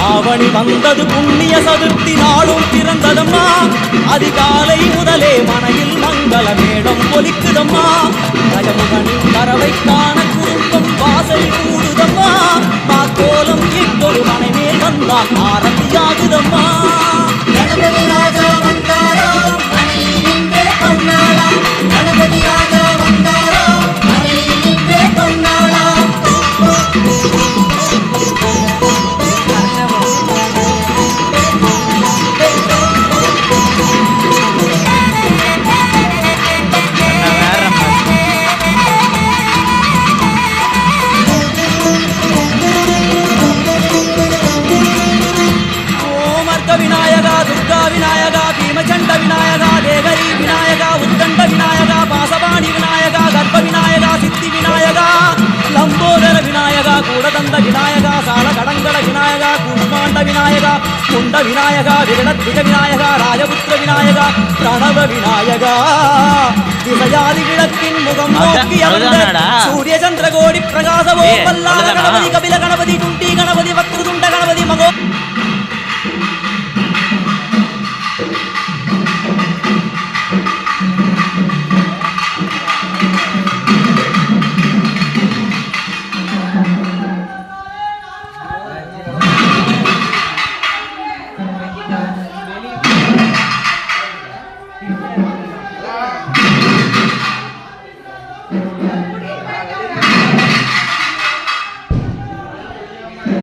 ஆவணி வந்தது புண்ணிய சதுர்த்தி நாளும் பிறந்ததம்மா அதிகாலை முதலே மனையில் மங்கள மேடம் ஒலிக்குதம்மா கஜமுகனின் வரவை காண குடும்பம் வாசல் கூடுதம்மா மாக்கோலம் இட்டொரு மனைமேல் வந்தான் ஆரம்பியாகுதம்மா கணபதி ராஜா வந்தாரோ மனையில் நின்றே பொன்னாளா கணபதி ராஜா வந்தாரோ மனையில் நின்றே பொன்னாளா விநாயகா துர்கா விநாயகா பீமச்சண்ட விநாயகா தேகரி விநாயகா உத்தண்ட விநாயகா பாசபாணி விநாயகா கர்ப்ப விநாயகா சித்தி விநாயகா லம்போதர விநாயகா கூடதந்த விநாயகா சால கடங்கட விநாயகா குஷ்மாண்ட விநாயகா குண்ட விநாயகா விகடத்விஜ விநாயகா ராஜபுத்திர விநாயகா பிரணவ விநாயகா திசையாதி விளக்கின் முகம் நோக்கி அமர்ந்த சூரிய சந்திர கோடி பிரகாசவோ பல்லாத கணபதி கபில கணபதி குண்டி கணபதி வக்ர